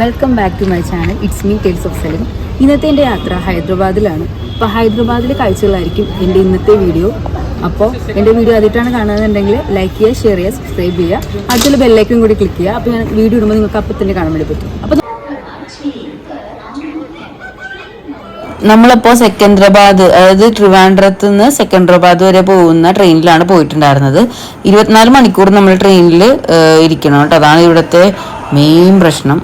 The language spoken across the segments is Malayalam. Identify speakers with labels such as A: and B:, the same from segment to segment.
A: Welcome back to my channel. It's me tales of Selim. ഇന്നത്തെ എൻ്റെ യാത്ര ഹൈദരാബാദിലാണ്. അപ്പോൾ ഹൈദരാബാദിലെ കാഴ്ചകളായിരിക്കും എൻ്റെ ഇന്നത്തെ വീഡിയോ. അപ്പോൾ എൻ്റെ വീഡിയോ ആദ്യമായിട്ടാണ് കാണുന്നുണ്ടെങ്കിൽ ലൈക്ക് ചെയ്യുക, ഷെയർ ചെയ്യുക, സബ്സ്ക്രൈബ് ചെയ്യുക, അടുത്തുള്ള ബെല്ലൈക്കൻ കൂടി ക്ലിക്ക് ചെയ്യുക. അപ്പോൾ ഞാൻ വീഡിയോ ഇടുമ്പോൾ നിങ്ങൾക്ക് അപ്പം തന്നെ കാണാൻ വേണ്ടി പറ്റും. അപ്പോൾ
B: നമ്മളിപ്പോൾ സെക്കൻഡറാബാദ്, അതായത് ട്രിവാൻഡ്രത്ത് നിന്ന് സെക്കൻഡറാബാദ് വരെ പോകുന്ന ട്രെയിനിലാണ് പോയിട്ടുണ്ടായിരുന്നത്. 24 മണിക്കൂർ നമ്മൾ ട്രെയിനിൽ ഇരിക്കണം കേട്ടോ. അതാണ് ഇവിടുത്തെ മെയിൻ പ്രശ്നം.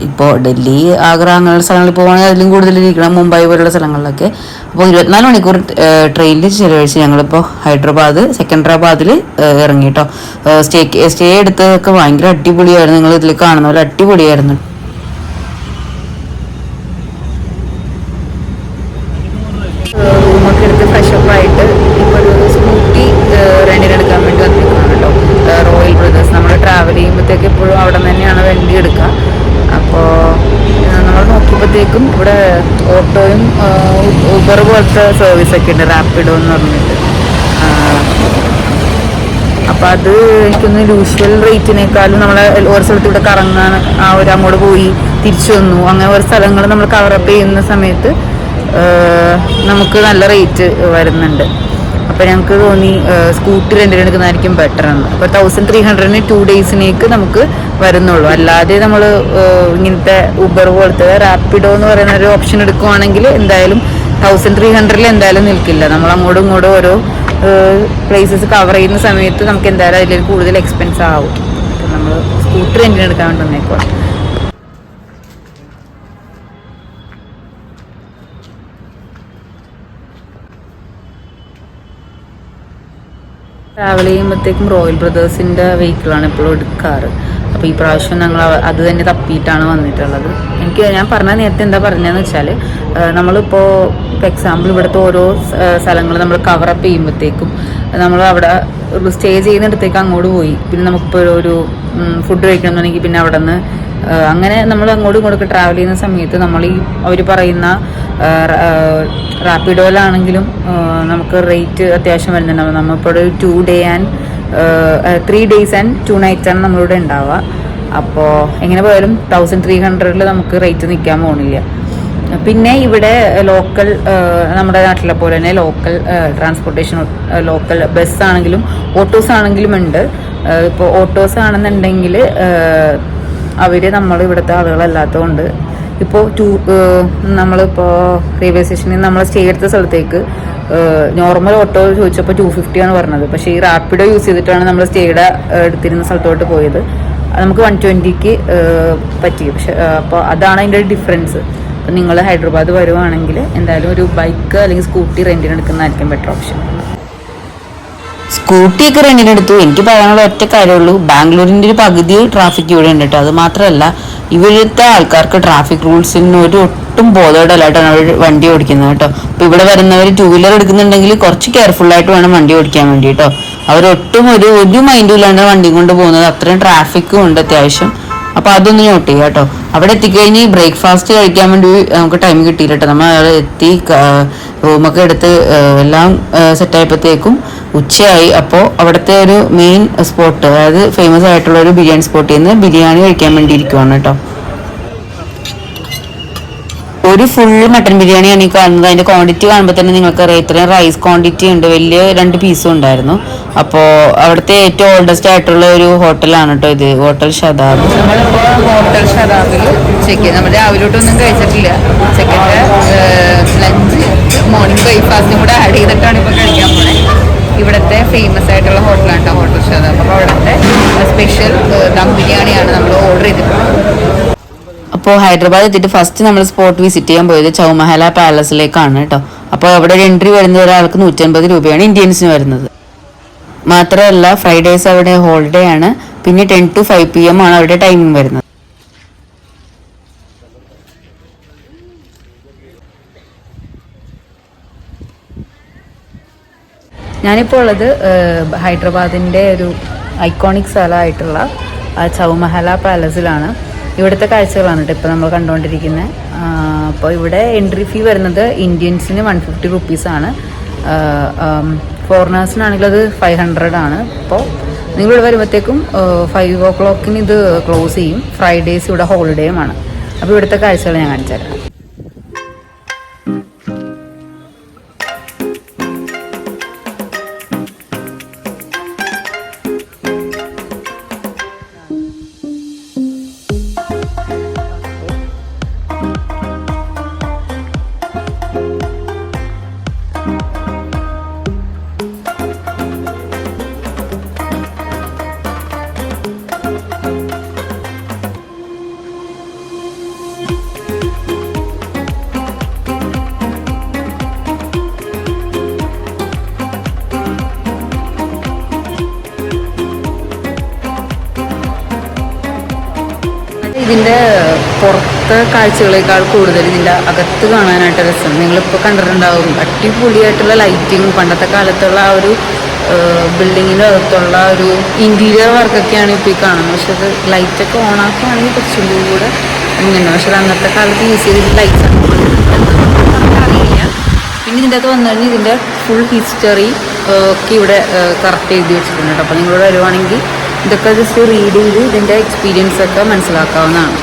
B: ഇപ്പോൾ ഡൽഹി, ആഗ്ര അങ്ങനെയുള്ള സ്ഥലങ്ങളിൽ പോകുകയാണെങ്കിൽ അതിലും കൂടുതൽ ഇരിക്കണം, മുംബൈ പോലുള്ള സ്ഥലങ്ങളിലൊക്കെ. അപ്പോൾ 24 മണിക്കൂർ ട്രെയിനിൽ ചിലവഴിച്ച് ഞങ്ങളിപ്പോൾ സെക്കൻഡറാബാദിൽ ഇറങ്ങി കേട്ടോ. സ്റ്റേ എടുത്തതൊക്കെ ഭയങ്കര അടിപൊളിയായിരുന്നു. നിങ്ങൾ ഇതിൽ കാണുന്ന പോലെ അടിപൊളിയായിരുന്നു.
A: റൂമൊക്കെ എടുത്ത് ഫ്രഷപ്പായിട്ട് ഇപ്പോൾ ഒരു സ്കൂട്ടി റെൻറ്റിനെടുക്കാൻ വേണ്ടി വന്നിരിക്കുകയാണ് കേട്ടോ. Royal brothers. നമ്മൾ ട്രാവൽ ചെയ്യുമ്പോഴത്തേക്ക് എപ്പോഴും അവിടെ നിന്ന് തന്നെയാണ് വണ്ടി എടുക്കുക. അപ്പോൾ നമ്മൾ നോക്കിയപ്പോഴത്തേക്കും ഇവിടെ ഓട്ടോയും ഊബർ പോലത്തെ സർവീസൊക്കെ ഉണ്ട്, റാപ്പിഡോ എന്ന് പറഞ്ഞിട്ട്. അപ്പോൾ അത് എനിക്കൊന്ന് യൂഷ്വൽ റേറ്റിനേക്കാളും നമ്മളെ ഒരു സ്ഥലത്ത് ഇവിടെ കറങ്ങാൻ അങ്ങോട്ട് പോയി തിരിച്ചു വന്നു, അങ്ങനെ ഒരു സ്ഥലങ്ങൾ നമ്മൾ കവറപ്പ് ചെയ്യുന്ന സമയത്ത് നമുക്ക് നല്ല റേറ്റ് വരുന്നുണ്ട്. അപ്പോൾ ഞങ്ങൾക്ക് തോന്നി സ്കൂട്ടി റെൻറ്റിനെടുക്കുന്നതായിരിക്കും ബെറ്റർ എന്ന്. അപ്പോൾ 1300 2 ഡേയ്സിനേക്ക് നമുക്ക് വരുന്നുള്ളൂ. അല്ലാതെ നമ്മൾ ഇങ്ങനത്തെ ഊബർ പോലത്തെ റാപ്പിഡോ എന്ന് പറയുന്ന ഒരു ഓപ്ഷൻ എടുക്കുവാണെങ്കിൽ എന്തായാലും 1300 എന്തായാലും നിൽക്കില്ല. നമ്മൾ അങ്ങോട്ടും ഇങ്ങോട്ടും ഓരോ പ്ലേസസ് കവർ ചെയ്യുന്ന സമയത്ത് നമുക്ക് എന്തായാലും അതിലേക്ക് കൂടുതൽ എക്സ്പെൻസ് ആവും. അപ്പോൾ നമ്മൾ സ്കൂട്ടി റെൻറ്റിനെടുക്കാൻ വേണ്ടി വന്നേക്കുവാണ്. ട്രാവൽ ചെയ്യുമ്പോഴത്തേക്കും റോയൽ ബ്രദേഴ്സിൻ്റെ വെഹിക്കിളാണ് എപ്പോഴും എടുക്കാറ്. അപ്പോൾ ഈ പ്രാവശ്യം ഞങ്ങൾ അത് തന്നെ തപ്പിയിട്ടാണ് വന്നിട്ടുള്ളത്. ഞാൻ പറഞ്ഞാൽ നേരത്തെ എന്താ പറഞ്ഞതെന്ന് വെച്ചാൽ, നമ്മളിപ്പോൾ എക്സാമ്പിൾ ഇവിടുത്തെ ഓരോ സ്ഥലങ്ങൾ നമ്മൾ കവറപ്പ് ചെയ്യുമ്പോഴത്തേക്കും നമ്മൾ അവിടെ സ്റ്റേ ചെയ്യുന്നിടത്തേക്ക് അങ്ങോട്ട് പോയി, പിന്നെ നമുക്കിപ്പോൾ ഒരു ഫുഡ് കഴിക്കണമെന്നുണ്ടെങ്കിൽ പിന്നെ അവിടെ നിന്ന് അങ്ങനെ നമ്മൾ അങ്ങോട്ടും ഇങ്ങോട്ടൊക്കെ ട്രാവൽ ചെയ്യുന്ന സമയത്ത് നമ്മൾ ഈ അവർ പറയുന്ന റാപ്പിഡോയിലാണെങ്കിലും നമുക്ക് റേറ്റ് അത്യാവശ്യം വരുന്നുണ്ടാവും. നമ്മളിപ്പോൾ ഒരു 3 days and 2 nights ആണ് നമ്മളിവിടെ ഉണ്ടാവുക. അപ്പോൾ എങ്ങനെ പോയാലും 1300 നമുക്ക് റേറ്റ് നിൽക്കാൻ പോകുന്നില്ല. പിന്നെ ഇവിടെ ലോക്കൽ, നമ്മുടെ നാട്ടിലെ പോലെ തന്നെ ലോക്കൽ ട്രാൻസ്പോർട്ടേഷൻ, ലോക്കൽ ബസ്സാണെങ്കിലും ഓട്ടോസ് ആണെങ്കിലും ഉണ്ട്. ഇപ്പോൾ ഓട്ടോസ് ആണെന്നുണ്ടെങ്കിൽ അവർ നമ്മൾ ഇവിടുത്തെ ആളുകളല്ലാത്തതുകൊണ്ട് ഇപ്പോൾ നമ്മളിപ്പോൾ റെയിൽവേ സ്റ്റേഷനിൽ നമ്മൾ സ്റ്റേ എടുത്ത സ്ഥലത്തേക്ക് നോർമൽ ഓട്ടോ ചോദിച്ചപ്പോൾ 250 ആണ് പറഞ്ഞത്. പക്ഷേ ഈ റാപ്പിഡോ യൂസ് ചെയ്തിട്ടാണ് നമ്മൾ സ്റ്റേയുടെ എടുത്തിരുന്ന സ്ഥലത്തോട്ട് പോയത്. നമുക്ക് 120ക്ക് പറ്റി. പക്ഷെ അപ്പോൾ അതാണ് അതിൻ്റെ ഒരു ഡിഫറൻസ്. അപ്പോൾ നിങ്ങൾ ഹൈദരാബാദ് വരുവാണെങ്കിൽ എന്തായാലും ഒരു ബൈക്ക് അല്ലെങ്കിൽ സ്കൂട്ടി റെൻറ്റിനെടുക്കുന്നതായിരിക്കും ബെറ്റർ ഓപ്ഷൻ.
B: സ്കൂട്ടിയൊക്കെ റെൻറ്റിനെടുത്തു. എനിക്ക് പറയാനുള്ള ഒറ്റ കാര്യമുള്ളൂ, ബാംഗ്ലൂരിൻ്റെ ഒരു പകുതി ട്രാഫിക് ഇവിടെ ഉണ്ട് കേട്ടോ. അത് മാത്രമല്ല ഇവിടുത്തെ ആൾക്കാർക്ക് ട്രാഫിക് റൂൾസിന് ഒട്ടും ബോധോടല്ലായിട്ടാണ് അവർ വണ്ടി ഓടിക്കുന്നത് കേട്ടോ. അപ്പോൾ ഇവിടെ വരുന്നവർ 2 വീലർ എടുക്കുന്നുണ്ടെങ്കിൽ കുറച്ച് കെയർഫുള്ളായിട്ട് വേണം വണ്ടി ഓടിക്കാൻ വേണ്ടി കേട്ടോ. അവരൊട്ടും ഒരു മൈൻഡും ഇല്ലാണ്ട് വണ്ടി കൊണ്ട് പോകുന്നത്. അത്രയും ട്രാഫിക്കും ഉണ്ട് അത്യാവശ്യം. അപ്പോൾ അതൊന്ന് നോട്ട് ചെയ്യുക കേട്ടോ. അവിടെ എത്തിക്കഴിഞ്ഞ് ബ്രേക്ക്ഫാസ്റ്റ് കഴിക്കാൻ വേണ്ടി നമുക്ക് ടൈം കിട്ടിയില്ല കേട്ടോ. നമ്മൾ അവിടെ എത്തി റൂമൊക്കെ എടുത്ത് എല്ലാം സെറ്റായപ്പോഴത്തേക്കും ഉച്ചയായി. അപ്പോൾ അവിടുത്തെ ഒരു മെയിൻ സ്പോട്ട്, അതായത് ഫേമസ് ആയിട്ടുള്ള ഒരു ബിരിയാണി സ്പോട്ടിൽ നിന്ന് ബിരിയാണി കഴിക്കാൻ വേണ്ടി ഇരിക്കുവാണ് കേട്ടോ. ഒരു ഫുൾ മട്ടൻ ബിരിയാണിയാണ് ഈ കാണുന്നത്. അതിൻ്റെ ക്വാണ്ടിറ്റി കാണുമ്പോൾ തന്നെ നിങ്ങൾക്ക് അറിയാം, ഇത്രയും റൈസ് ക്വാണ്ടിറ്റി ഉണ്ട്. വലിയ 2 പീസും ഉണ്ടായിരുന്നു. അപ്പോൾ അവിടുത്തെ ഏറ്റവും ഓൾഡസ്റ്റ് ആയിട്ടുള്ള ഒരു ഹോട്ടലാണ് കേട്ടോ ഇത്, ഹോട്ടൽ ഷതാബ്.
A: നമ്മളിപ്പോൾ ഹോട്ടൽ ഷതാബിൽ ഉച്ചയ്ക്ക് നമ്മൾ രാവിലോട്ടൊന്നും കഴിച്ചിട്ടില്ല. ഉച്ചയ്ക്കത്തെ ലഞ്ച് മോർണിംഗ് ബ്രേക്ക്ഫാസ്റ്റും കൂടെ ആഡ് ചെയ്തിട്ടാണ് ഇപ്പോൾ കഴിക്കാൻ പോണേ. ഇവിടുത്തെ ഫേമസ് ആയിട്ടുള്ള ഹോട്ടലാണ് കേട്ടോ ഹോട്ടൽ ഷതാബ്. അപ്പോൾ അവിടുത്തെ സ്പെഷ്യൽ ദം ബിരിയാണിയാണ് നമ്മൾ ഓർഡർ ചെയ്തിട്ടുള്ളത്.
B: അപ്പോൾ ഹൈദരാബാദ് എത്തിയിട്ട് ഫസ്റ്റ് നമ്മൾ സ്പോട്ട് വിസിറ്റ് ചെയ്യാൻ പോയത് ചൗമഹല പാലസിലേക്കാണ് കേട്ടോ. അപ്പോൾ അവിടെ ഒരു എൻട്രി വരുന്ന ഒരാൾക്ക് 150 രൂപയാണ് ഇന്ത്യൻസിന് വരുന്നത്. മാത്രമല്ല ഫ്രൈഡേസ് അവിടെ ഹോളിഡേ ആണ്. പിന്നെ 10 to 5 PM ആണ് അവരുടെ ടൈമിംഗ് വരുന്നത്.
A: ഞാനിപ്പോൾ ഉള്ളത് ഹൈദരാബാദിൻ്റെ ഒരു ഐക്കോണിക് സ്ഥലമായിട്ടുള്ള ചൗമഹല പാലസിലാണ്. ഇവിടുത്തെ കാഴ്ചകളാണ് കേട്ടോ ഇപ്പോൾ നമ്മൾ കണ്ടുകൊണ്ടിരിക്കുന്നത്. അപ്പോൾ ഇവിടെ എൻട്രി ഫീ വരുന്നത് ഇന്ത്യൻസിന് 150 റുപ്പീസാണ്. ഫോറിനേഴ്സിനാണെങ്കിൽ അത് 500 ആണ്. അപ്പോൾ നിങ്ങൾ ഇവിടെ വരുമ്പോഴത്തേക്കും 5 o'clock ഇത് ക്ലോസ് ചെയ്യും. ഫ്രൈഡേസ് ഇവിടെ ഹോളിഡേയുമാണ്. അപ്പോൾ ഇവിടുത്തെ കാഴ്ചകൾ ഞാൻ കാണിച്ചു തരാം. ഇതിൻ്റെ പുറത്തെ കാഴ്ചകളേക്കാൾ കൂടുതൽ ഇതിൻ്റെ അകത്ത് കാണാനായിട്ട് രസം. നിങ്ങളിപ്പോൾ കണ്ടിട്ടുണ്ടാവും അടിപൊളിയായിട്ടുള്ള ലൈറ്റിങ്, പണ്ടത്തെ കാലത്തുള്ള ആ ഒരു ബിൽഡിങ്ങിൻ്റെ അകത്തുള്ള ഒരു ഇൻറ്റീരിയർ വർക്കൊക്കെയാണ് ഇപ്പോൾ ഈ കാണുന്നത്. പക്ഷെ അത് ലൈറ്റൊക്കെ ഓണാക്കുകയാണെങ്കിൽ കുറച്ചും കൂടെ ഇങ്ങനെ, പക്ഷെ അത് അന്നത്തെ കാലത്ത് യൂസ് ചെയ്തിട്ട് ലൈറ്റ്സ് അറിയില്ല. പിന്നെ ഇതിൻ്റെ അകത്ത് വന്നു കഴിഞ്ഞാൽ ഇതിൻ്റെ ഫുൾ ഹിസ്റ്ററി ഒക്കെ ഇവിടെ കറക്റ്റ് എഴുതി വെച്ചിട്ടുണ്ട് കേട്ടോ. അപ്പോൾ നിങ്ങളിവിടെ വരുവാണെങ്കിൽ ഇതൊക്കെ ജസ്റ്റ് റീഡ് ചെയ്ത് ഇതിൻ്റെ എക്സ്പീരിയൻസ് ഒക്കെ മനസ്സിലാക്കാവുന്നതാണ്.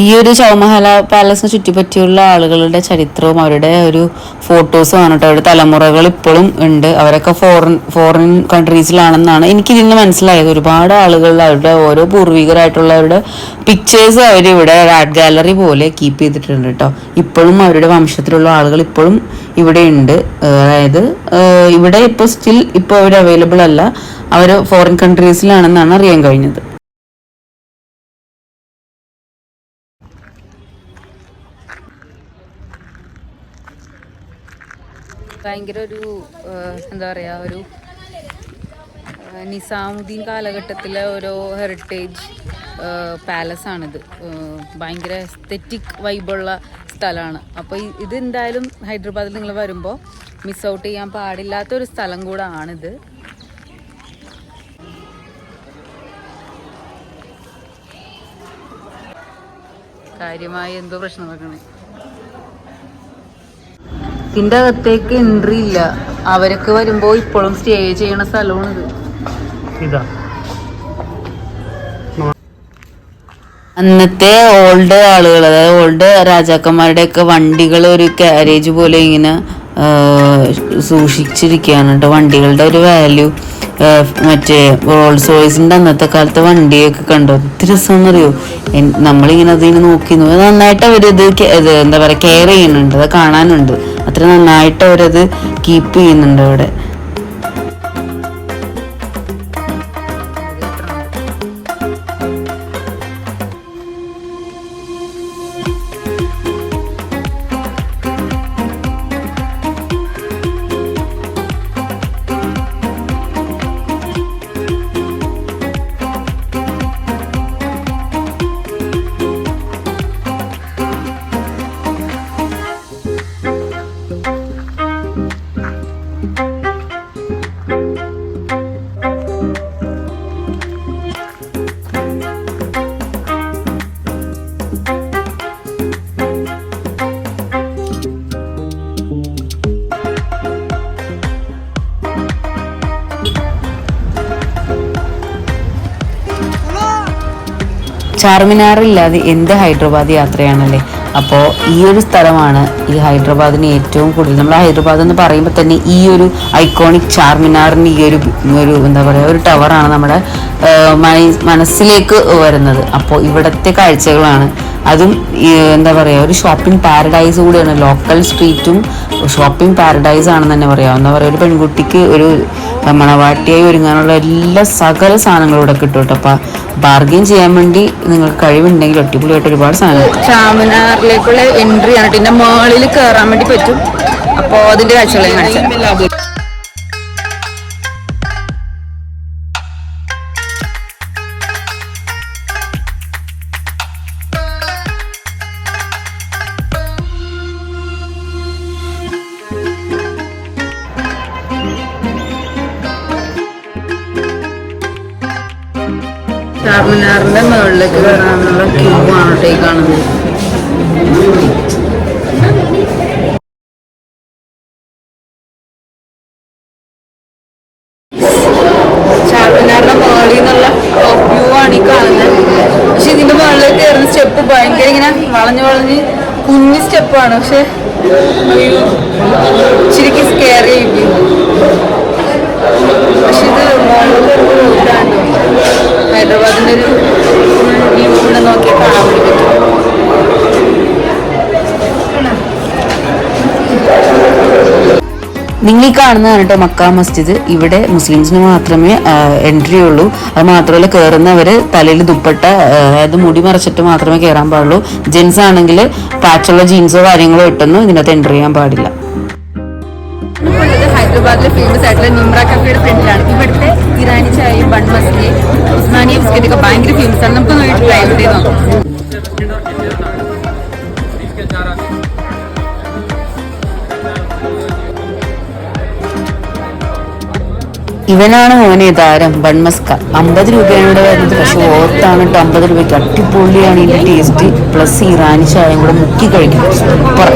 B: ഈ ഒരു ചൗമഹല പാലസിനെ ചുറ്റിപ്പറ്റിയുള്ള ആളുകളുടെ ചരിത്രവും അവരുടെ ഒരു ഫോട്ടോസും ആണ് കേട്ടോ. അവരുടെ തലമുറകൾ ഇപ്പോഴും ഉണ്ട്. അവരൊക്കെ ഫോറിൻ കൺട്രീസിലാണെന്നാണ് എനിക്കിതിൽ നിന്ന് മനസ്സിലായത്. ഒരുപാട് ആളുകൾ അവരുടെ ഓരോ പൂർവികരായിട്ടുള്ളവരുടെ പിക്ചേഴ്സ് അവരിവിടെ ആർട്ട് ഗാലറി പോലെ കീപ്പ് ചെയ്തിട്ടുണ്ട് കേട്ടോ. ഇപ്പോഴും അവരുടെ വംശത്തിലുള്ള ആളുകൾ ഇപ്പോഴും ഇവിടെ ഉണ്ട്. അതായത് ഇവിടെ ഇപ്പോൾ സ്റ്റിൽ ഇപ്പോൾ അവർ അവൈലബിൾ അല്ല, അവർ ഫോറിൻ കൺട്രീസിലാണെന്നാണ് അറിയാൻ കഴിഞ്ഞത്.
A: ഭയങ്കര ഒരു എന്താ പറയുക, ഒരു നിസാമുദ്ദീൻ കാലഘട്ടത്തിലെ ഓരോ ഹെറിറ്റേജ് പാലസാണിത്. ഭയങ്കര എസ്തെറ്റിക് വൈബുള്ള സ്ഥലമാണ്. അപ്പോൾ ഇത് എന്തായാലും ഹൈദരാബാദിൽ നിങ്ങൾ വരുമ്പോൾ മിസ് ഔട്ട് ചെയ്യാൻ പാടില്ലാത്തൊരു സ്ഥലം കൂടെ ആണിത്. കാര്യമായ എന്തോ പ്രശ്നം വെക്കണേ. ഇതിൻ്റെ അകത്തേക്ക് എൻട്രി ഇല്ല. അവരൊക്കെ വരുമ്പോൾ ഇപ്പോഴും സ്റ്റേ ചെയ്യണ സ്ഥലമാണിത്.
B: അന്നത്തെ ഓൾഡ് ആളുകൾ, അതായത് ഓൾഡ് രാജാക്കന്മാരുടെ ഒക്കെ വണ്ടികൾ ഒരു കാരേജ് പോലെ ഇങ്ങനെ സൂക്ഷിച്ചിരിക്കുകയാണ് കേട്ടോ. വണ്ടികളുടെ ഒരു വാല്യൂ മറ്റേ റോൾസ് റോയ്സിന്റെ അന്നത്തെ കാലത്തെ വണ്ടിയൊക്കെ കണ്ടോ, ഒത്തിരി രസമെന്നറിയോ. നമ്മളിങ്ങനെ അതിന് നോക്കി നന്നായിട്ട് അവരിത് എന്താ പറയുക കെയർ ചെയ്യുന്നുണ്ട്, അത് കാണാനുണ്ട്. അത്ര നന്നായിട്ട് അവരത് കീപ്പ് ചെയ്യുന്നുണ്ട് അവിടെ. ചാർമിനാറില്ലാതെ എന്ത് ഹൈദരാബാദ് യാത്രയാണല്ലേ. അപ്പോൾ ഈ ഒരു സ്ഥലമാണ് ഈ ഹൈദരാബാദിന് ഏറ്റവും കൂടുതൽ, നമ്മൾ ഹൈദരാബാദ് എന്ന് പറയുമ്പോൾ തന്നെ ഈ ഒരു ഐക്കോണിക് ചാർമിനാറിൻ്റെ ഈ ഒരു എന്താ പറയുക ഒരു ടവറാണ് നമ്മുടെ മനസ്സിലേക്ക് വരുന്നത്. അപ്പോൾ ഇവിടുത്തെ കാഴ്ചകളാണ്, അതും എന്താ പറയുക ഒരു ഷോപ്പിംഗ് പാരഡൈസ് കൂടിയാണ്. ലോക്കൽ സ്ട്രീറ്റും ഷോപ്പിംഗ് പാരഡൈസ് ആണെന്ന് തന്നെ പറയാം. എന്താ പറയുക ഒരു പെൺകുട്ടിക്ക് ഒരു മണവാട്ടിയായി ഒരുങ്ങാനുള്ള എല്ലാ സകല സാധനങ്ങളും ഇവിടെ കിട്ടും കേട്ടോ. അപ്പം ബാർഗെയിൻ ചെയ്യാൻ വേണ്ടി നിങ്ങൾക്ക് കഴിവുണ്ടെങ്കിൽ അടിപൊളിയായിട്ട് ഒരുപാട് സാധനം.
A: ചാർമിനാറിലേക്കുള്ള എൻട്രി ആണ്, പിന്നെ മുകളിൽ കയറാൻ വേണ്ടി പറ്റും. അപ്പോൾ അതിന്റെ കാഴ്ചകളെ കാണിച്ചു. ചാർമിനാറിന്റെ മുകളിലേക്ക് കയറാനുള്ള ക്യൂ ആണ് ഈ കാണുന്നത്. ചാർമിനാറിന്റെ മുകളിൽ നിന്നുള്ള വ്യൂ ആണ് ഈ കാണുന്നത്. പക്ഷെ ഇതിന്റെ മുകളിലേക്ക് കയറുന്ന സ്റ്റെപ്പ് ഭയങ്കര ഇങ്ങനെ വളഞ്ഞ് കുഞ്ഞു സ്റ്റെപ്പാണ്. പക്ഷെ ശരിക്കും സ്കെയർ ചെയ്യും. പക്ഷെ ഇത് ഹൈദരാബാദിന്റെ ഒരു വ്യൂ ഇവിടെ നോക്കിയാൽ കാണാൻ വേണ്ടി പറ്റും.
B: നിങ്ങൾ ഈ കാണുന്നതാണ് കേട്ടോ മക്ക മസ്ജിദ്. ഇവിടെ മുസ്ലിംസിന് മാത്രമേ എൻട്രി ഉള്ളൂ. അത് മാത്രമല്ല കയറുന്നവർ തലയിൽ ദുപ്പട്ട, അതായത് മുടി മറച്ചിട്ട് മാത്രമേ കയറാൻ പാടുള്ളൂ. ജെൻസ് ആണെങ്കിൽ പാച്ചുള്ള ജീൻസോ കാര്യങ്ങളോ ഇട്ടൊന്നും ഇതിനകത്ത് എൻട്രി ചെയ്യാൻ പാടില്ല.
A: ഹൈദരാബാദിലെ ഫേമസ് ആയിട്ടുള്ള നിമ്ര കഫേയുടെ ഫ്രണ്ടിലാണ്. ഇവിടുത്തെ ഇറാനി ചായയും ബൺ മസ്കയും ഉസ്മാനിയ ബിസ്ക്കറ്റൊക്കെ ഭയങ്കര ഫേമസ് ആണ്. നമുക്ക് നോക്കി ട്രൈ ചെയ്ത് നോക്കാം.
B: ഇവനാണ് മോനെ താരം ബൺമസ്ക. 50 രൂപയാണ് ഇവിടെ വരുന്നത്. പക്ഷെ ഓർത്താണ് കേട്ടോ 50 രൂപയ്ക്ക് അടിപൊളിയാണ് ഇതിന്റെ ടേസ്റ്റ്. പ്ലസ് ഇറാനി ചായയും കൂടെ മുക്കി കഴിക്കും. സൂപ്പർ.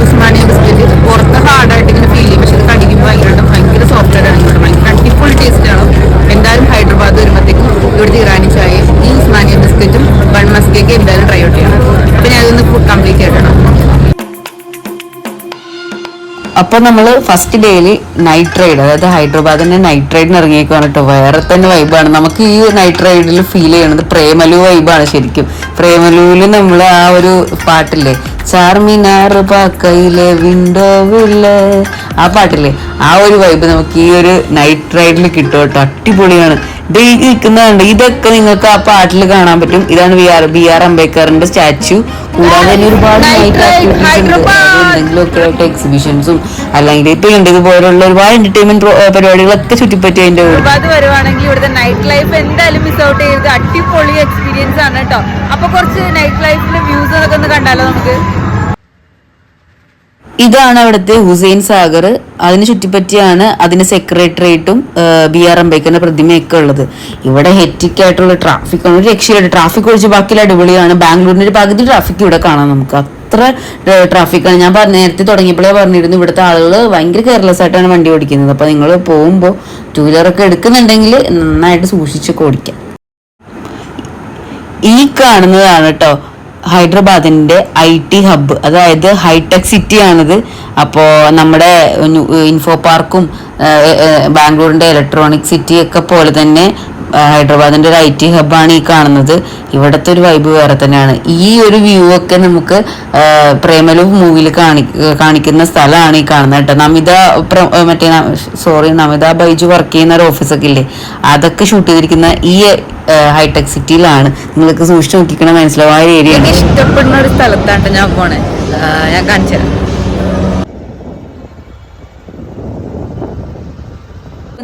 A: ഉസ്മാനിയ ബിസ്ക്കറ്റ് പുറത്ത് ഹാർഡായിട്ട് ഇങ്ങനെ ഫീൽ ചെയ്യും. പക്ഷെ ഇത് കടിക്കുമ്പോൾ ഭയങ്കര സോഫ്റ്റ് ആയിട്ടാണ്. ഭയങ്കര അടിപൊളി ടേസ്റ്റ് ആണ്. എന്തായാലും ഹൈദരാബാദ് വരുമ്പോഴത്തേക്കും ഇവിടുത്തെ ഇറാനി ചായയും ഈ ഉസ്മാനിയ ബിസ്ക്കറ്റും ബൺ മസ്കയൊക്കെ എന്തായാലും ട്രൈ ഔട്ട് ചെയ്യണം. അപ്പൊ ഞാൻ ഇതൊന്ന് ഫുഡ് കംപ്ലീറ്റ് ചെയ്യണം.
B: അപ്പൊ നമ്മള് ഫസ്റ്റ് ഡേയിൽ നൈറ്റ് റൈഡ്, അതായത് ഹൈദരാബാദിന്റെ നൈറ്റ് റൈഡിന് ഇറങ്ങിയേക്കാണ് കേട്ടോ. വേറെ തന്നെ വൈബാണ്. നമുക്ക് ഈ നൈറ്റ് റൈഡിൽ ഫീൽ ചെയ്യണത് പ്രേമലു വൈബാണ് ശരിക്കും. പ്രേമലുവിൽ നമ്മൾ ആ ഒരു പാട്ടില്ലേ, ചാർമിനാർ പാക്കയിലെ വിൻഡോവില്, ആ പാട്ടില്ലേ, ആ ഒരു വൈബ് നമുക്ക് ഈ ഒരു നൈറ്റ് റൈഡിൽ കിട്ടും കേട്ടോ. അടിപൊളിയാണ്. ഇത് നിൽക്കുന്നതുണ്ട്, ഇതൊക്കെ നിങ്ങൾക്ക് ആ പാട്ടിൽ കാണാൻ പറ്റും. ഇതാണ് ബി ആർ അംബേദ്കറിന്റെ സ്റ്റാച്യു. കൂടാതെ തന്നെ ഒരുപാട് നൈറ്റ് ആക്ടിവിറ്റീസ് ഉണ്ട്. എന്തെങ്കിലുമൊക്കെ ആയിട്ട് എക്സിബിഷൻസും അല്ലെങ്കിൽ ഇപ്പൊ ഉണ്ട് ഇതുപോലുള്ള ഒരുപാട് എന്റർടൈൻമെന്റ് പരിപാടികളൊക്കെ ചുറ്റിപ്പറ്റി അതിന്റെ
A: വരുവാണെങ്കിൽ ഇവിടുത്തെ നൈറ്റ് ലൈഫ് എന്തായാലും മിസ് ഔട്ട് ചെയ്ത് അടിപൊളി എക്സ്പീരിയൻസ് ആണ് കേട്ടോ. അപ്പൊ കുറച്ച് നൈറ്റ് ലൈഫിന്റെ വ്യൂസ് ഒക്കെ ഒന്ന് കണ്ടാലോ നമുക്ക്.
B: ഇതാണ് അവിടുത്തെ ഹുസൈൻ സാഗർ. അതിന് ചുറ്റിപ്പറ്റിയാണ് അതിന് സെക്രട്ടേറിയറ്റും ബി ആർ അംബേദ്കറിന്റെ പ്രതിമയൊക്കെ ഉള്ളത്. ഇവിടെ ഹെറ്റിക് ആയിട്ടുള്ള ട്രാഫിക് ആണ്, ഒരു രക്ഷയില്ല. ട്രാഫിക് ഒഴിച്ച് ബാക്കിയുള്ള അടിപൊളിയാണ്. ബാംഗ്ലൂരിന്റെ ഒരു പകുതി ട്രാഫിക് ഇവിടെ കാണാം നമുക്ക്. അത്ര ട്രാഫിക്കാണ്. ഞാൻ നേരത്തെ തുടങ്ങിയപ്പോഴേ പറഞ്ഞിരുന്നു ഇവിടുത്തെ ആളുകൾ ഭയങ്കര കെയർലെസ് ആയിട്ടാണ് വണ്ടി ഓടിക്കുന്നത്. അപ്പോൾ നിങ്ങൾ പോകുമ്പോൾ ടൂ വീലറൊക്കെ എടുക്കുന്നുണ്ടെങ്കിൽ നന്നായിട്ട് സൂക്ഷിച്ചൊക്കെ ഓടിക്കാം. ഈ കാണുന്നതാണ് കേട്ടോ ഹൈദരാബാദിന്റെ IT ഹബ്ബ്, അതായത് ഹൈടെക് സിറ്റി ആണിത്. അപ്പോൾ നമ്മുടെ ഇൻഫോ പാർക്കും ബാംഗ്ലൂരിന്റെ ഇലക്ട്രോണിക് സിറ്റി ഒക്കെ പോലെ തന്നെ ഹൈദരാബാദിന്റെ ഒരു IT ഹബ്ബാണ് ഈ കാണുന്നത്. ഇവിടുത്തെ ഒരു വൈബ് വേറെ തന്നെയാണ്. ഈ ഒരു വ്യൂ ഒക്കെ നമുക്ക് പ്രേമലു മൂവിയിൽ കാണിക്കുന്ന സ്ഥലമാണ് ഈ കാണുന്നത് കേട്ടോ. നമിത ബൈജു വർക്ക് ചെയ്യുന്ന ഒരു ഓഫീസൊക്കെ ഇല്ലേ, അതൊക്കെ ഷൂട്ട് ചെയ്തിരിക്കുന്ന ഈ ഹൈടെക് സിറ്റിയിലാണ്. നിങ്ങൾക്ക് സൂക്ഷിച്ച് നോക്കിക്കണ മനസ്സിലാവായ ഏരിയ.
A: എനിക്ക് ഇഷ്ടപ്പെടുന്ന ഒരു സ്ഥലത്താണ് ഞാൻ പോണേ. ഞാൻ കാണിച്ചു തരാം.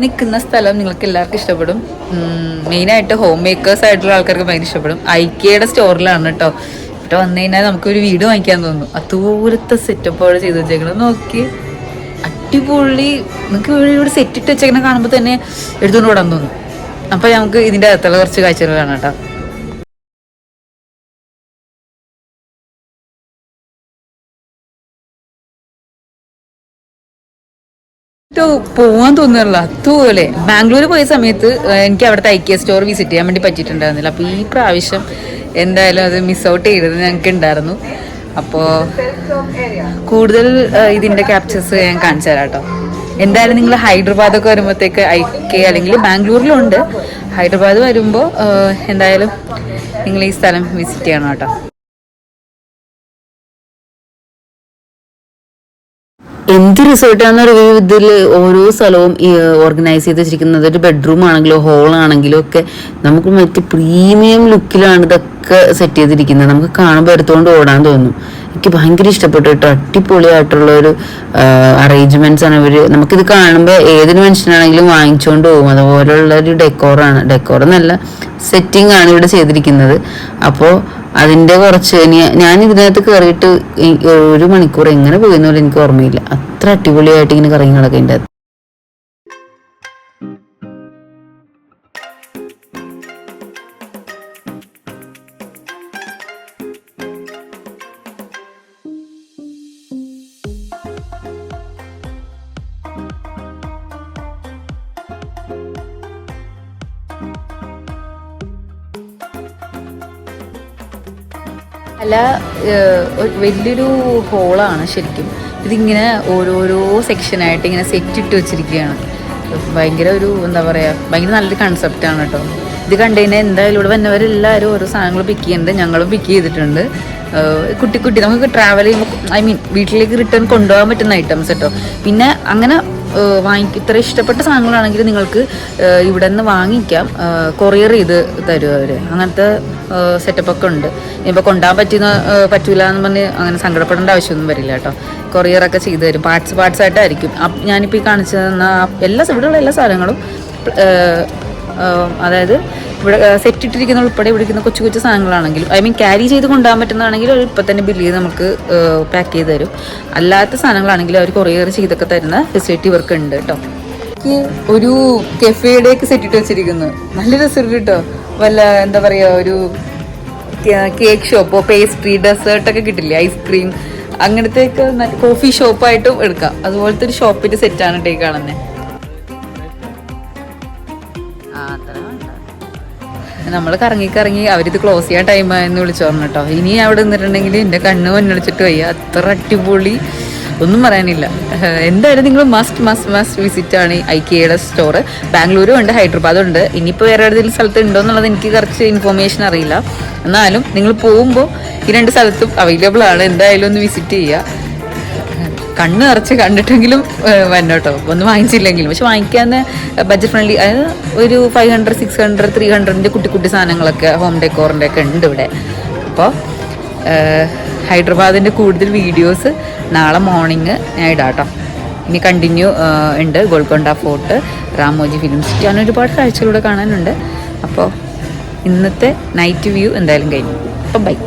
A: നിൽക്കുന്ന സ്ഥലം നിങ്ങൾക്ക് എല്ലാവർക്കും ഇഷ്ടപ്പെടും. മെയിനായിട്ട് ഹോം മേക്കേഴ്സ് ആയിട്ടുള്ള ആൾക്കാർക്ക് ഭയങ്കര ഇഷ്ടപ്പെടും. ഐക്കയുടെ സ്റ്റോറിലാണ് കേട്ടോ. ഇവിടെ വന്നു കഴിഞ്ഞാൽ നമുക്കൊരു വീട് വാങ്ങിക്കാൻ തോന്നും. അതുപോലത്തെ സെറ്റപ്പോടെ ചെയ്ത് വെച്ചേക്കണം. നോക്കി അടിപൊളി. നിങ്ങൾക്ക് ഇവിടെ സെറ്റ് ഇട്ട് വെച്ചേക്കണ കാണുമ്പോൾ തന്നെ എടുത്തുകൊണ്ട് വിടാൻ തോന്നും. അപ്പോൾ നമുക്ക് ഇതിൻ്റെ അകത്തുള്ള കുറച്ച് കാഴ്ചകൾ കാണാം കേട്ടോ. പോവാൻ തോന്നുന്നില്ല. അതുപോലെ ബാംഗ്ലൂർ പോയ സമയത്ത് എനിക്ക് അവിടുത്തെ IKEA സ്റ്റോർ വിസിറ്റ് ചെയ്യാൻ വേണ്ടി പറ്റിയിട്ടുണ്ടായിരുന്നില്ല. അപ്പോൾ ഈ പ്രാവശ്യം എന്തായാലും അത് മിസ് ഔട്ട് ചെയ്തത് ഞങ്ങൾക്ക് ഉണ്ടായിരുന്നു. അപ്പോൾ കൂടുതൽ ഇതിൻ്റെ ക്യാപ്ചേഴ്സ് ഞാൻ കാണിച്ചു തരാം കേട്ടോ. എന്തായാലും നിങ്ങൾ ഹൈദരാബാദൊക്കെ വരുമ്പോഴത്തേക്ക് IKEA അല്ലെങ്കിൽ ബാംഗ്ലൂരിലുണ്ട്. ഹൈദരാബാദ് വരുമ്പോൾ എന്തായാലും നിങ്ങൾ ഈ സ്ഥലം വിസിറ്റ് ചെയ്യണം കേട്ടോ.
B: എന്ത് റിസോർട്ടാണെന്ന് റിവ്യൂ ഇതിൽ ഓരോ സ്ഥലവും ഓർഗനൈസ് ചെയ്ത് വെച്ചിരിക്കുന്നത്. ഒരു ബെഡ്റൂം ആണെങ്കിലോ ഹോൾ ആണെങ്കിലോ ഒക്കെ നമുക്ക് മറ്റേ പ്രീമിയം ലുക്കിലാണ് ഇതൊക്കെ സെറ്റ് ചെയ്തിരിക്കുന്നത്. നമുക്ക് കാണുമ്പോൾ എടുത്തുകൊണ്ട് ഓടാൻ തോന്നും. എനിക്ക് ഭയങ്കര ഇഷ്ടപ്പെട്ടു കേട്ടോ. അടിപൊളിയായിട്ടുള്ള ഒരു അറേഞ്ച്മെന്റ്സ് ആണ് ഇവർ. നമുക്കിത് കാണുമ്പോൾ ഏതൊരു മനുഷ്യനാണെങ്കിലും വാങ്ങിച്ചുകൊണ്ട് പോകും. അതുപോലുള്ള ഒരു ഡെക്കോർ എന്നല്ല, സെറ്റിംഗ് ആണ് ഇവിടെ ചെയ്തിരിക്കുന്നത്. അപ്പോൾ അതിൻ്റെ കുറച്ച് ഞാൻ ഇതിനകത്ത് കയറിയിട്ട് 1 മണിക്കൂർ എങ്ങനെ പോയെന്നോലും എനിക്ക് ഓർമ്മയില്ല. അത്ര അടിപൊളിയായിട്ട് ഇങ്ങനെ കറങ്ങി നടക്കേണ്ടത്.
A: അല്ല, വലിയൊരു ഹോളാണ് ശരിക്കും. ഇതിങ്ങനെ ഓരോരോ സെക്ഷനായിട്ട് ഇങ്ങനെ സെറ്റ് ഇട്ട് വെച്ചിരിക്കുകയാണ്. ഭയങ്കര ഒരു എന്താ പറയുക, ഭയങ്കര നല്ലൊരു കൺസെപ്റ്റാണ് കേട്ടോ. ഇത് കണ്ടു കഴിഞ്ഞാൽ എന്തായാലും ഇവിടെ വന്നവരെല്ലാവരും ഓരോ സാധനങ്ങൾ പിക്ക് ചെയ്യുന്നുണ്ട്. ഞങ്ങളും പിക്ക് ചെയ്തിട്ടുണ്ട്. കുട്ടി നമുക്ക് ട്രാവൽ ചെയ്യുമ്പോൾ വീട്ടിലേക്ക് റിട്ടേൺ കൊണ്ടുപോകാൻ പറ്റുന്ന ഐറ്റംസ് കേട്ടോ. പിന്നെ അങ്ങനെ ഇത്ര ഇഷ്ടപ്പെട്ട സാധനങ്ങളാണെങ്കിൽ നിങ്ങൾക്ക് ഇവിടെ നിന്ന് വാങ്ങിക്കാം. കൊറിയർ ചെയ്ത് തരും അവർ. അങ്ങനത്തെ സെറ്റപ്പൊക്കെ ഉണ്ട്. ഇപ്പോൾ കൊണ്ടുപോകാൻ പറ്റൂല എന്ന് പറഞ്ഞ് അങ്ങനെ സങ്കടപ്പെടേണ്ട ആവശ്യമൊന്നും വരില്ല കേട്ടോ. കൊറിയറൊക്കെ ചെയ്തു തരും. പാർട്സ് ആയിട്ടായിരിക്കും. ഞാനിപ്പോൾ ഈ കാണിച്ചു തന്ന ഇവിടെയുള്ള എല്ലാ സാധനങ്ങളും അതായത് ഇവിടെ സെറ്റ് ഇട്ടിരിക്കുന്ന ഉൾപ്പെടെ ഇവിടെ ഇരിക്കുന്ന കൊച്ചു കൊച്ചു സാധനങ്ങളാണെങ്കിലും ക്യാരി ചെയ്ത് കൊണ്ടുപോകാൻ പറ്റുന്നതാണെങ്കിൽ അവർ ഇപ്പം തന്നെ ബില്ല് ചെയ്ത് നമുക്ക് പാക്ക് ചെയ്ത് തരും. അല്ലാത്ത സാധനങ്ങളാണെങ്കിലും അവർ കൊറിയർ ചെയ്തൊക്കെ തരുന്ന ഫെസിലിറ്റി ഇവർക്ക് ഉണ്ട് കേട്ടോ. എനിക്ക് ഒരു കെഫേയുടെയൊക്കെ സെറ്റ് ഇട്ട് വെച്ചിരിക്കുന്നു. നല്ല രസമുണ്ട് കേട്ടോ. വല്ല എന്താ പറയുക, ഒരു കേക്ക് ഷോപ്പോ പേസ്ട്രി ഡെസേർട്ടൊക്കെ കിട്ടില്ലേ, ഐസ്ക്രീം അങ്ങനത്തെയൊക്കെ കോഫി ഷോപ്പായിട്ടും എടുക്കാം. അതുപോലത്തെ ഒരു ഷോപ്പിൻ്റെ സെറ്റാണ് കേട്ടോ ഈ കാണുന്നത്. നമ്മൾ കറങ്ങി അവരിത് ക്ലോസ് ചെയ്യാൻ ടൈമായെന്ന് വിളിച്ചു പറഞ്ഞു കേട്ടോ. ഇനി അവിടെ നിന്നിട്ടുണ്ടെങ്കിൽ എൻ്റെ കണ്ണ് മഞ്ഞളിച്ചിട്ട് വയ്യ. അത്ര അടിപൊളി, ഒന്നും പറയാനില്ല. എന്തായാലും നിങ്ങൾ മസ്റ്റ് വിസിറ്റ് ആണ് IKEAയുടെ സ്റ്റോറ്. ബാംഗ്ലൂരും ഉണ്ട്, ഹൈദരാബാദും ഉണ്ട്. ഇനിയിപ്പോൾ വേറെ ഏതെങ്കിലും സ്ഥലത്ത് ഉണ്ടോ എന്നുള്ളത് എനിക്ക് കുറച്ച് ഇൻഫോർമേഷൻ അറിയില്ല. എന്നാലും നിങ്ങൾ പോകുമ്പോൾ ഈ 2 സ്ഥലത്തും അവൈലബിൾ ആണ്. എന്തായാലും ഒന്ന് വിസിറ്റ് ചെയ്യുക. കണ്ണ് നിറച്ച് കണ്ടിട്ടെങ്കിലും വന്നോട്ടോ, ഒന്നും വാങ്ങിച്ചില്ലെങ്കിലും. പക്ഷെ വാങ്ങിക്കാവുന്ന ബഡ്ജറ്റ് ഫ്രണ്ട്ലി, അതായത് ഒരു 500, 600, 300 കുട്ടി സാധനങ്ങളൊക്കെ ഹോം ഡെക്കോറിൻ്റെ ഒക്കെ ഉണ്ട് ഇവിടെ. അപ്പോൾ ഹൈദരാബാദിൻ്റെ കൂടുതൽ വീഡിയോസ് നാളെ മോർണിംഗ് ഞാൻ ഇടാം കേട്ടോ. ഇനി കണ്ടിന്യൂ ഉണ്ട്. Golconda fort, Ramoji film city, അങ്ങനെ ഒരുപാട് കാഴ്ചകളിലൂടെ കാണാനുണ്ട്. അപ്പോൾ ഇന്നത്തെ നൈറ്റ് വ്യൂ എന്തായാലും കഴിഞ്ഞു. അപ്പം ബൈ.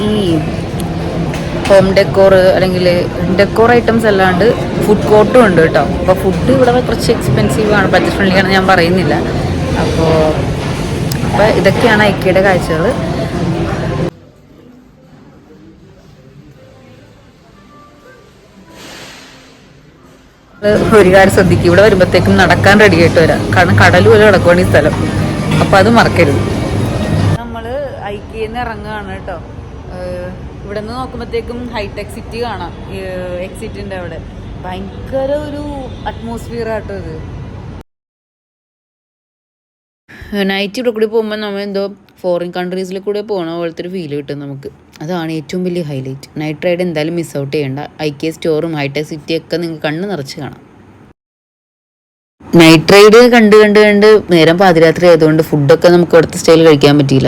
A: ഈ ഹോം ഡെക്കോർ അല്ലെങ്കിൽ ഡെക്കോർ ഐറ്റംസ് അല്ലാണ്ട് ഫുഡ് കോർട്ടും ഉണ്ട് കേട്ടോ. അപ്പോൾ ഫുഡ് ഇവിടെ കുറച്ച് എക്സ്പെൻസീവ് ആണ്, ബഡ്ജറ്റ് ഫ്രണ്ട്ലി ആണ് ഞാൻ പറയുന്നില്ല. അപ്പോൾ ഇതൊക്കെയാണ് ഐക്യയുടെ കാഴ്ചകൾ. ഒരു കാര്യം ശ്രദ്ധിക്കും, ഇവിടെ വരുമ്പോഴത്തേക്കും നടക്കാൻ റെഡി ആയിട്ട് വരാം, കാരണം കടൽ പോലെ കിടക്കുവാണ് ഈ സ്ഥലം. അപ്പോൾ അത് മറക്കരുത്. നമ്മൾ ഐക്യയിൽ നിന്ന് ഇറങ്ങുകയാണ് കേട്ടോ. ഇവിടെ നിന്ന് നോക്കുമ്പോഴത്തേക്കും ഹൈടെക് സിറ്റി കാണാം. എക്സിറ്റിൻ്റെ അവിടെ ഭയങ്കര ഒരു അറ്റ്മോസ്ഫിയർ ആട്ടോ ഇത്. നൈറ്റ് ഇവിടെ കൂടി പോകുമ്പോൾ നമ്മൾ എന്തോ ഫോറിൻ കൺട്രീസിൽ കൂടെ പോകണ പോലത്തെ ഒരു ഫീൽ കിട്ടും നമുക്ക്. അതാണ് ഏറ്റവും വലിയ ഹൈലൈറ്റ്. നൈറ്റ് റൈഡ് എന്തായാലും മിസ് ഔട്ട് ചെയ്യേണ്ട. ഐക്യ സ്റ്റോറും ഹൈടെക് സിറ്റിയൊക്കെ നിങ്ങൾക്ക് കണ്ണ് നിറച്ച് കാണാം. നൈറ്റ് റൈഡ് കണ്ട് നേരം പാതിരാത്രി ആയതുകൊണ്ട് ഫുഡൊക്കെ നമുക്ക് ഇവിടുത്തെ സ്റ്റൈലിൽ കഴിക്കാൻ പറ്റിയില്ല.